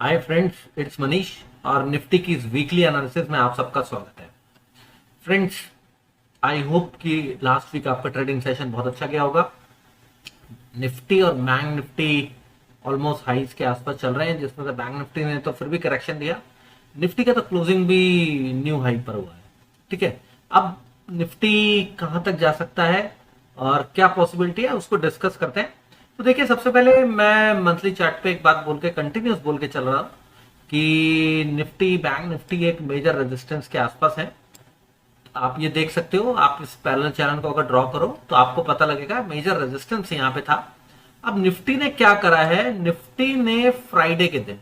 Hi friends, it's Manish और Nifty की इस वीकली एनालिसिस में आप सबका स्वागत है। फ्रेंड्स, आई होप कि लास्ट वीक आपका ट्रेडिंग सेशन बहुत अच्छा गया होगा। निफ्टी और बैंक निफ्टी ऑलमोस्ट हाइज के आसपास चल रहे हैं, जिसमें से बैंक निफ्टी ने तो फिर भी करेक्शन दिया। निफ्टी का तो क्लोजिंग भी न्यू हाई पर हुआ है। ठीक है, अब निफ्टी कहां तक जा सकता है और क्या पॉसिबिलिटी है उसको डिस्कस करते हैं। तो देखिए, सबसे पहले मैं मंथली चार्ट पे एक बात बोल के कंटिन्यूस बोल के चल रहा हूं कि निफ्टी बैंक निफ्टी एक मेजर रेजिस्टेंस के आसपास है। आप ये देख सकते हो, आप इस पैरेलल चैनल को अगर ड्रॉ करो तो आपको पता लगेगा मेजर रेजिस्टेंस यहाँ पे था। अब निफ्टी ने क्या करा है, निफ्टी ने फ्राइडे के दिन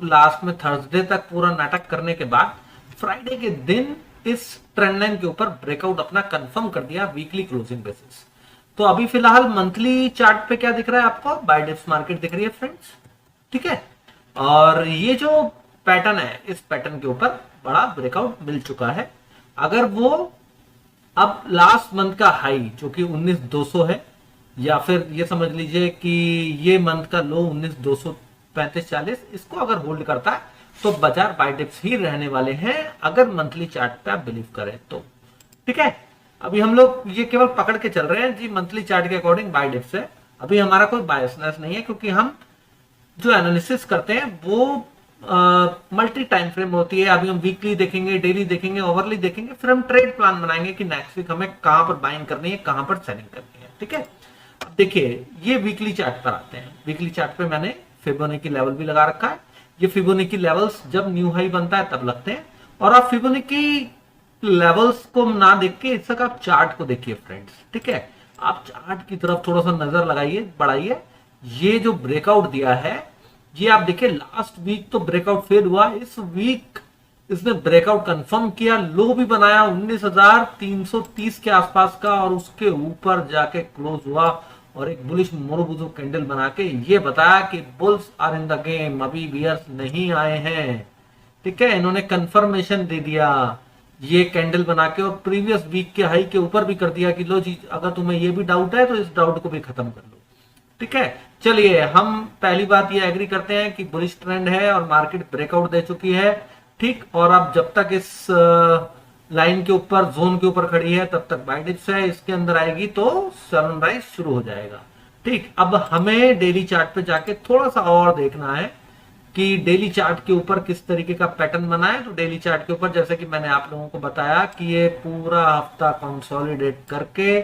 लास्ट में थर्सडे तक पूरा नाटक करने के बाद फ्राइडे के दिन इस ट्रेंड लाइन के ऊपर ब्रेकआउट अपना कंफर्म कर दिया वीकली क्लोजिंग बेसिस। तो अभी फिलहाल मंथली चार्ट पे क्या दिख रहा है आपको, बाय डिप्स मार्केट दिख रही है फ्रेंड्स। ठीक है, और ये जो पैटर्न है, इस पैटर्न के ऊपर बड़ा ब्रेकआउट मिल चुका है। अगर वो अब लास्ट मंथ का हाई जो कि 19,200 है, या फिर ये समझ लीजिए कि ये मंथ का लो 19,235-40, इसको अगर होल्ड करता है तो बाजार बाय डिप्स ही रहने वाले हैं, अगर मंथली चार्ट पे आप बिलीव करें तो। ठीक है, अभी हम लोग ये केवल पकड़ के चल रहे हैं जी, मंथली चार्ट के अकॉर्डिंग बाय डिप्स है। अभी हमारा कोई बायसनेस नहीं है, क्योंकि हम जो एनालिसिस करते हैं वो मल्टी टाइम फ्रेम होती है। अभी हम वीकली देखेंगे, डेली देखेंगे, ओवरली देखेंगे, फिर हम ट्रेड प्लान बनाएंगे कि नेक्स्ट वीक हमें कहां पर बाइंग करनी है, कहां पर सेलिंग करनी है। ठीक है, अब देखिए ये वीकली चार्ट पर आते हैं। वीकली चार्ट पे मैंने फिबोनाची लेवल भी लगा रखा है। ये फिबोनाची लेवल्स जब न्यू हाई बनता है तब लगते हैं। और आप फिबोनाची लेवल्स को ना देख के इस तक आप चार्ट को देखिए फ्रेंड्स। ठीक है, आप चार्ट की तरफ थोड़ा सा नजर लगाइए, बढ़ाइए। ये जो ब्रेकआउट दिया है, ये आप देखिए लास्ट वीक तो ब्रेकआउट फेल हुआ, इस वीक इसने ब्रेकआउट कंफर्म किया, लो भी बनाया 19,330 के आसपास का, और उसके ऊपर जाके क्लोज हुआ और एक बुलिश मोरोबुजो कैंडल बना के ये बताया कि bulls are in the game, अभी बियर्स नहीं आए हैं। ठीक है, इन्होंने कंफर्मेशन दे दिया ये कैंडल बना के, और प्रीवियस वीक के हाई के ऊपर भी कर दिया कि लो जी, अगर तुम्हें ये भी डाउट है तो इस डाउट को भी खत्म कर लो। ठीक है, चलिए हम पहली बात ये एग्री करते हैं कि बुलिश ट्रेंड है और मार्केट ब्रेकआउट दे चुकी है। ठीक, और अब जब तक इस लाइन के ऊपर, जोन के ऊपर खड़ी है, तब तक बाय डिप्स है। इसके अंदर आएगी तो सनराइज शुरू हो जाएगा। ठीक, अब हमें डेली चार्ट पे जाके थोड़ा सा और देखना है कि डेली चार्ट के ऊपर किस तरीके का पैटर्न बना है। तो डेली चार्ट के ऊपर जैसे कि मैंने आप लोगों को बताया कि ये पूरा हफ्ता कंसोलिडेट करके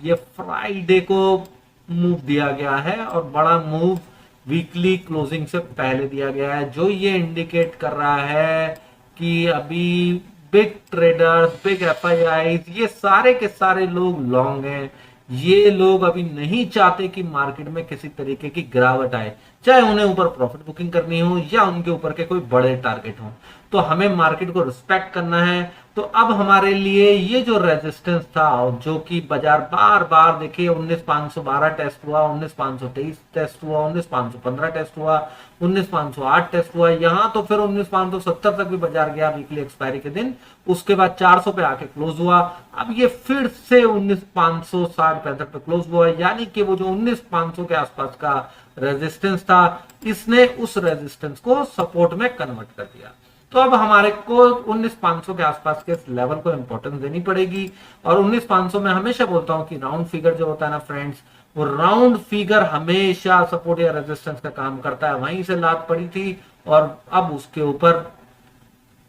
ये फ्राइडे को मूव दिया गया है, और बड़ा मूव वीकली क्लोजिंग से पहले दिया गया है, जो ये इंडिकेट कर रहा है कि अभी बिग ट्रेडर्स, बिग एफआईआई, ये सारे के सारे लोग लॉन्ग हैं। ये लोग अभी नहीं चाहते कि मार्केट में किसी तरीके की गिरावट आए, चाहे उन्हें ऊपर प्रॉफिट बुकिंग करनी हो या उनके ऊपर के कोई बड़े टारगेट हो। तो हमें मार्केट को रिस्पेक्ट करना है। तो अब हमारे लिए ये जो रेजिस्टेंस था, जो कि बाजार बार बार देखिए 19,512 टेस्ट हुआ, 19,523 टेस्ट हुआ, 19,515 टेस्ट हुआ, 19,508 टेस्ट हुआ, यहां तो फिर 19,570 तक भी बाजार गया वीकली एक्सपायरी के दिन। उसके बाद 400 पे आके क्लोज हुआ। अब ये फिर से 19,560-65 पे क्लोज हुआ, यानी कि वो जो 19,500 के आसपास का रेजिस्टेंस था, इसने उस रेजिस्टेंस को सपोर्ट में कन्वर्ट कर दिया। तो अब हमारे को 19,500 के आसपास के लेवल को इंपॉर्टेंस देनी पड़ेगी। और 19,500 में हमेशा बोलता हूं कि राउंड फिगर जो होता है ना फ्रेंड्स, वो राउंड फिगर हमेशा सपोर्ट या रेजिस्टेंस का काम करता है। वहीं से लात पड़ी थी और अब उसके ऊपर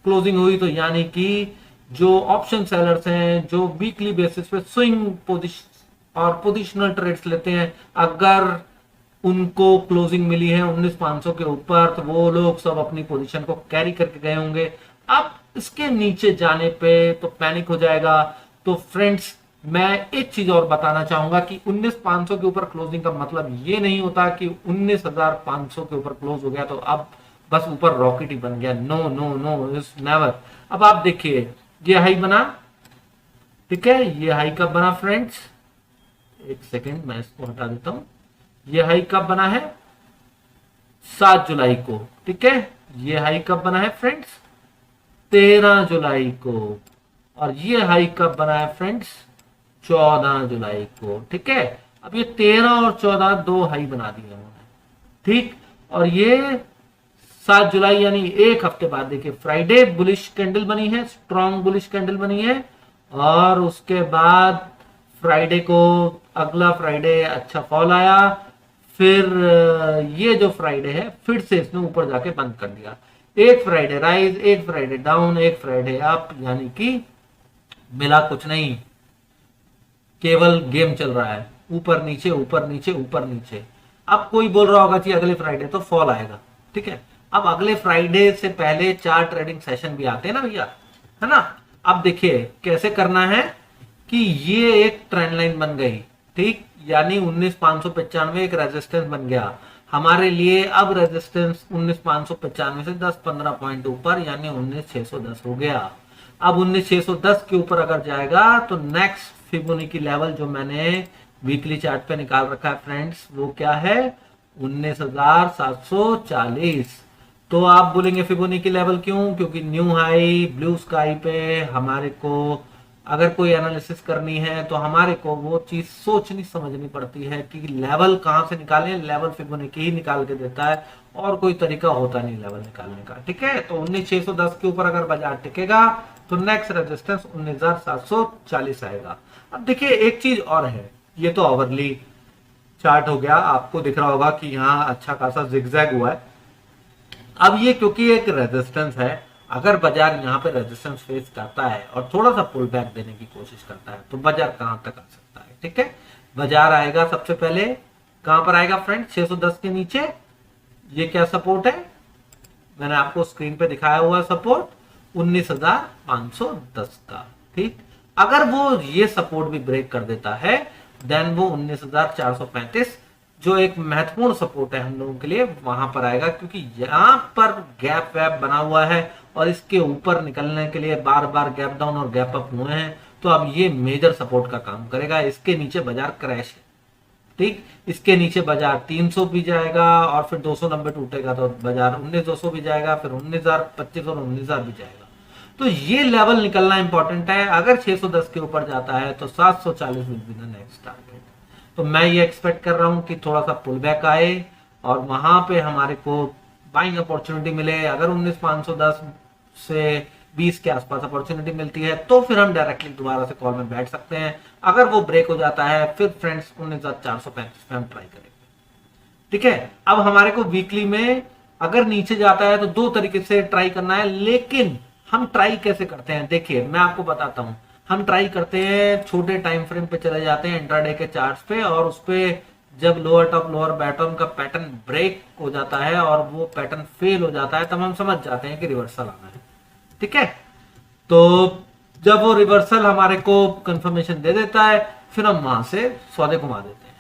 क्लोजिंग हुई। तो यानी कि जो ऑप्शन सेलर्स हैं, जो वीकली बेसिस पे स्विंग पोजिशन और पोजिशनल ट्रेड्स लेते हैं, अगर उनको क्लोजिंग मिली है 19,500 के ऊपर, तो वो लोग सब अपनी पोजीशन को कैरी करके गए होंगे। अब इसके नीचे जाने पे तो पैनिक हो जाएगा। तो फ्रेंड्स, मैं एक चीज और बताना चाहूंगा कि 19,500 के ऊपर क्लोजिंग का मतलब ये नहीं होता कि 19,500 के ऊपर क्लोज हो गया तो अब बस ऊपर रॉकेट ही बन गया। No no no, is never. अब आप देखिए, ये हाई बना। ठीक है, ये हाई कब बना फ्रेंड्स, एक सेकेंड मैं इसको हटा देता हूं। ये हाई कब बना है, 7 जुलाई को। ठीक है, ये हाई कब बना है फ्रेंड्स, 13 जुलाई को। और ये हाई कब बना है फ्रेंड्स, 14 जुलाई को। ठीक है, अब ये 13 और 14 दो हाई बना दिए उन्होंने। ठीक, और ये 7 जुलाई यानी एक हफ्ते बाद देखिए फ्राइडे बुलिश कैंडल बनी है, स्ट्रॉन्ग बुलिश कैंडल बनी है, और उसके बाद फ्राइडे को अगला फ्राइडे अच्छा फॉल आया, फिर ये जो फ्राइडे है फिर से इसने ऊपर जाके बंद कर दिया। एक फ्राइडे राइज, एक फ्राइडे डाउन, एक फ्राइडे अप, यानी कि मिला कुछ नहीं, केवल गेम चल रहा है, ऊपर नीचे ऊपर नीचे ऊपर नीचे। अब कोई बोल रहा होगा कि अगले फ्राइडे तो फॉल आएगा, ठीक है। अब अगले फ्राइडे से पहले 4 ट्रेडिंग सेशन भी आते हैं ना भैया, है ना। अब देखिए कैसे करना है कि ये एक ट्रेंड लाइन बन गई, ठीक, यानी 19,595 एक रेजिस्टेंस बन गया हमारे लिए। अब रेजिस्टेंस 19,595 से 10-15 पॉइंट ऊपर यानी 19,610 हो गया। अब 19,610 के ऊपर अगर जाएगा तो नेक्स्ट फिबोनाची लेवल जो मैंने वीकली चार्ट पे निकाल रखा है फ्रेंड्स, वो क्या है, 19,740। तो आप बोलेंगे फिबोनाची लेवल क्यों, क्योंकि न्यू हाई ब्लू स्काई पे हमारे को अगर कोई एनालिसिस करनी है तो हमारे को वो चीज सोचनी समझनी पड़ती है कि लेवल कहां से निकालें। लेवल फिबोनाची ही निकाल के देता है और कोई तरीका होता नहीं लेवल निकालने का, ठीक है। तो 19,610 के ऊपर अगर बाजार टिकेगा तो नेक्स्ट रेजिस्टेंस 19,740 आएगा। अब देखिए एक चीज और है, ये तो ओवरली चार्ट हो गया, आपको दिख रहा होगा कि यहाँ अच्छा खासा जिगजैग हुआ है। अब ये क्योंकि एक रेजिस्टेंस है, अगर बाजार यहाँ पे रेजिस्टेंस फेस करता है और थोड़ा सा पुल बैक देने की कोशिश करता है तो बाजार कहां तक आ सकता है, ठीक है। बाजार आएगा सबसे पहले कहां पर आएगा फ्रेंड, 610 के नीचे। ये क्या सपोर्ट है, मैंने आपको स्क्रीन पे दिखाया हुआ सपोर्ट 19,510 का, ठीक। अगर वो ये सपोर्ट भी ब्रेक कर देता है देन वो 19,435 जो एक महत्वपूर्ण सपोर्ट है हम लोगों के लिए वहां पर आएगा, क्योंकि यहां पर गैप वैप बना हुआ है और इसके ऊपर निकलने के लिए बार बार गैप डाउन और गैप अप हुए हैं, तो अब ये मेजर सपोर्ट का काम करेगा। इसके नीचे बाजार क्रैश है, ठीक, इसके नीचे बाजार 300 भी जाएगा और फिर 290 टूटेगा तो बाजार 19,200 भी जाएगा, फिर 19,025 और 19,000 भी जाएगा। तो ये लेवल निकलना इंपॉर्टेंट है। अगर 610 के ऊपर जाता है तो 740 will be the next target. तो मैं ये एक्सपेक्ट कर रहा हूं कि थोड़ा सा पुल बैक आए और वहां पे हमारे को बाइंग अपॉर्चुनिटी मिले। अगर 19,510 से 20 के आसपास अपॉर्चुनिटी मिलती है तो फिर हम डायरेक्टली दोबारा से कॉल में बैठ सकते हैं। अगर वो ब्रेक हो जाता है फिर फ्रेंड्स 19,435 पे हम ट्राई करेंगे, ठीक है। अब हमारे को वीकली में अगर नीचे जाता है तो 2 तरीके से ट्राई करना है, लेकिन हम ट्राई कैसे करते हैं देखिए मैं आपको बताता हूं। हम ट्राई करते हैं छोटे टाइम फ्रेम पे चले जाते हैं इंट्राडे के चार्ट्स पे, और उस पे जब लोअर टॉप लोअर बॉटम का पैटर्न ब्रेक हो जाता है और वो पैटर्न फेल हो जाता है तब हम समझ जाते हैं कि रिवर्सल आना है, ठीक है। तो जब वो रिवर्सल हमारे को कंफर्मेशन दे देता है फिर हम वहां से सौदे घुमा देते हैं।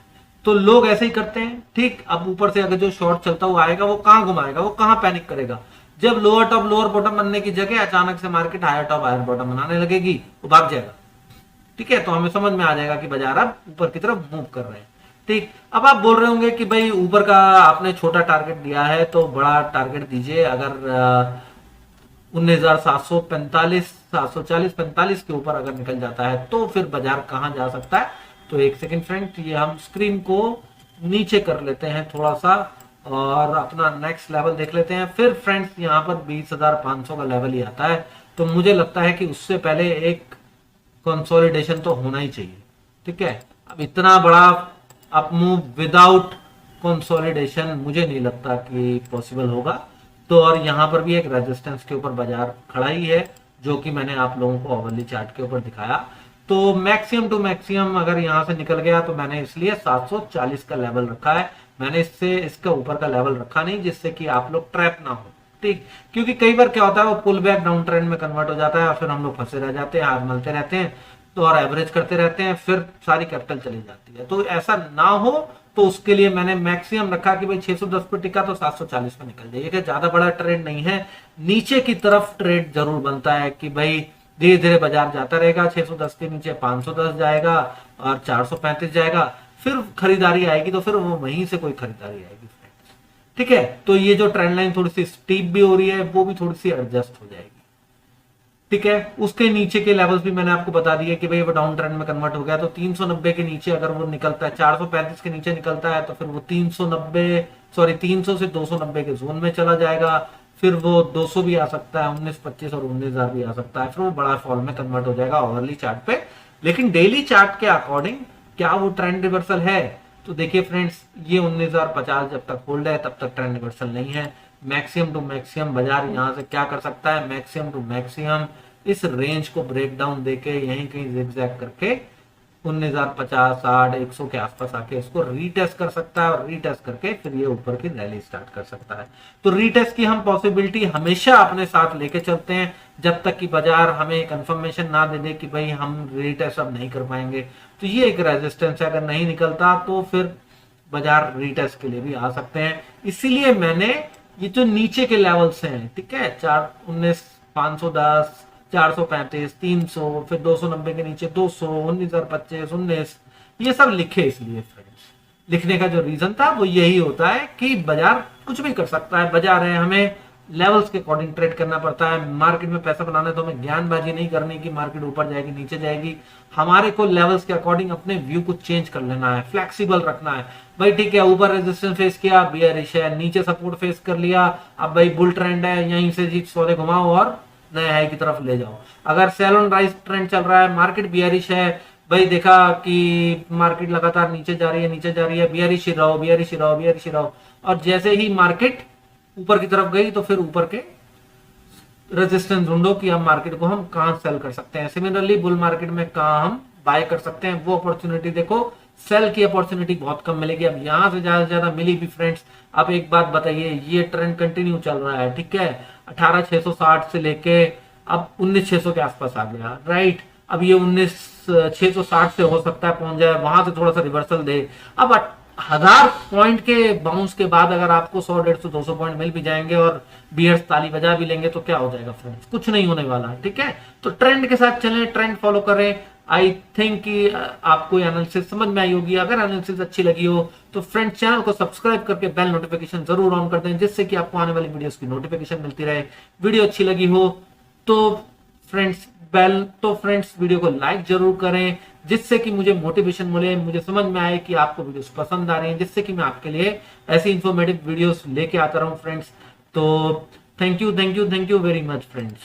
तो लोग ऐसे ही करते हैं, ठीक। अब ऊपर से अगर जो शॉर्ट चलता हुआ आएगा वो कहां घुमाएगा, वो कहां पैनिक करेगा, जब लोअर टॉप लोअर बॉटम बनने की जगह अचानक से market higher top higher bottom बनाने लगेगी वो भाग जाएगा, ठीक है। तो हमें समझ में आ जाएगा कि बाजार अब ऊपर की तरफ मूव कर रहे हैं, ठीक। अब आप बोल रहे होंगे कि भाई ऊपर का आपने छोटा टारगेट दिया है तो बड़ा टारगेट दीजिए। अगर 19,745 740-45 के ऊपर अगर निकल जाता है तो फिर बाजार कहां जा सकता है। तो एक सेकंड फ्रेंड, ये हम स्क्रीन को नीचे कर लेते हैं थोड़ा सा और अपना नेक्स्ट लेवल देख लेते हैं। फिर फ्रेंड्स यहाँ पर 20,500 का लेवल ही आता है, तो मुझे लगता है कि उससे पहले एक कंसोलिडेशन तो होना ही चाहिए, ठीक है। अब इतना बड़ा अप मूव विदाउट कंसोलिडेशन मुझे नहीं लगता कि पॉसिबल होगा। तो और यहाँ पर भी एक रेजिस्टेंस के ऊपर बाजार खड़ा ही है जो कि मैंने आप लोगों को ओवरली चार्ट के ऊपर दिखाया। तो मैक्सिमम टू मैक्सिमम अगर यहाँ से निकल गया तो मैंने इसलिए 740 का लेवल रखा है, मैंने इससे इसके ऊपर का लेवल रखा नहीं जिससे कि आप लोग ट्रैप ना हो, ठीक। क्योंकि कई बार क्या होता है वो पुल बैक डाउन ट्रेंड में कन्वर्ट हो जाता है और फिर हम लोग फंसे रह जाते हैं, हाथ मलते रहते हैं तो और एवरेज करते रहते हैं, फिर सारी कैपिटल चली जाती है। तो ऐसा ना हो तो उसके लिए मैंने मैक्सिमम रखा कि भाई 610 पे टिका तो 740 पे निकल जाइए। ज्यादा बड़ा ट्रेड नहीं है, नीचे की तरफ ट्रेड जरूर बनता है कि भाई धीरे धीरे बाजार जाता रहेगा, 610 के नीचे 510 जाएगा और 435 जाएगा, फिर खरीदारी आएगी तो फिर वो वहीं से कोई खरीदारी आएगी, ठीक है। तो ये जो ट्रेंड लाइन थोड़ी सी स्टीप भी हो रही है वो भी थोड़ी सी एडजस्ट हो जाएगी। ठीक है। उसके नीचे के लेवल्स भी मैंने आपको बता दिए कि भाई वो डाउन ट्रेंड में कन्वर्ट हो गया, तो 390 के नीचे अगर वो निकलता है, 435 के नीचे निकलता है, तो फिर वो 300 से 290 के जोन में चला जाएगा। फिर वो 200 भी आ सकता है, 1925 और 19,000 भी आ सकता है, फिर वो बड़ा फॉल में कन्वर्ट हो जाएगा ओवरली चार्ट पे। लेकिन डेली चार्ट के अकॉर्डिंग क्या वो ट्रेंड रिवर्सल है? तो देखिए फ्रेंड्स, ये 19,050 जब तक होल्ड है तब तक ट्रेंड रिवर्सल नहीं है। मैक्सिमम टू मैक्सिमम बाजार यहां से क्या कर सकता है? मैक्सिमम टू मैक्सिमम इस रेंज को ब्रेक डाउन देके यहीं कहीं जिगजैग करके 19,050, 60, 100 के आसपास आके इसको रीटेस्ट कर सकता है, और रीटेस्ट करके फिर ये ऊपर की रैली स्टार्ट कर सकता है। तो रीटेस्ट की हम पॉसिबिलिटी हमेशा अपने साथ लेके चलते हैं, जब तक कि बाजार हमें कंफर्मेशन ना दे दे कि भाई हम रीटेस्ट अब नहीं कर पाएंगे। तो ये एक रेजिस्टेंस है, अगर नहीं निकलता तो फिर बाजार रीटेस्ट के लिए भी आ सकते हैं। इसीलिए मैंने ये जो नीचे के लेवल्स हैं, ठीक है, 510, 435, 300, फिर 290 के नीचे 200, 19,025, 19, ये सब लिखे इसलिए फ्रेंड्स। लिखने का जो रीजन था वो यही होता है कि बाजार कुछ भी कर सकता है। बाजार है, हमें लेवल्स के अकॉर्डिंग ट्रेड करना पड़ता है। मार्केट में पैसा बनाना है तो हमें ज्ञानबाजी नहीं करनी कि मार्केट ऊपर जाएगी नीचे जाएगी। हमारे को लेवल्स के अकॉर्डिंग अपने व्यू को चेंज कर लेना है, फ्लेक्सिबल रखना है। भाई ठीक है, ऊपर रेजिस्टेंस फेस किया, बियरिश है, नीचे सपोर्ट फेस कर लिया, अब भाई बुल ट्रेंड है, यहीं से जी सौदे घुमाओ और नए हाई की तरफ ले जाओ। अगर सेल ऑन राइज ट्रेंड चल रहा है, मार्केट बियरिश है, भाई देखा कि मार्केट लगातार नीचे जा रही है, नीचे जा रही है, बियरिश ही रहो, बियरिश ही रहो, बियरिश ही रहो, और जैसे ही मार्केट ऊपर की तरफ गई तो फिर ऊपर के रेजिस्टेंस ढूंढो कि हम मार्केट को हम कहां सेल कर सकते हैं। सिमिलरली बुल मार्केट में कहां हम बाय कर सकते हैं, वो अपॉर्चुनिटी देखो। सेल की अपॉर्चुनिटी बहुत कम मिलेगी। अब यहां से ज्यादा से ज्यादा मिली भी फ्रेंड्स। अब एक बात बताइए, ये ट्रेंड कंटिन्यू चल रहा है, ठीक है, 18,660 से लेके अब 19,600 के आसपास आ गया, राइट। अब ये 19,660 से हो सकता है पहुंच जाए, वहां से थोड़ा सा रिवर्सल दे। अब 1000 पॉइंट के बाउंस के बाद अगर आपको 100, 150, 200 पॉइंट मिल भी जाएंगे और बियर्स ताली बजा भी लेंगे तो क्या हो जाएगा फ्रेंड्स? कुछ नहीं होने वाला है, ठीक है। तो ट्रेंड के साथ चलें, ट्रेंड फॉलो करें। आई थिंक कि आपको एनालिसिस समझ में आई होगी। अगर एनालिसिस अच्छी लगी हो तो फ्रेंड्स चैनल को सब्सक्राइब करके बेल नोटिफिकेशन जरूर ऑन कर दें, जिससे कि आपको आने वाली वीडियोस की नोटिफिकेशन मिलती रहे। वीडियो अच्छी लगी हो तो फ्रेंड्स वीडियो को लाइक जरूर करें, जिससे कि मुझे मोटिवेशन मिले, मुझे समझ में आए कि आपको वीडियोस पसंद आ रही हैं, जिससे कि मैं आपके लिए ऐसी इंफॉर्मेटिव वीडियोस लेके आता रहूं फ्रेंड्स। तो thank you very much friends.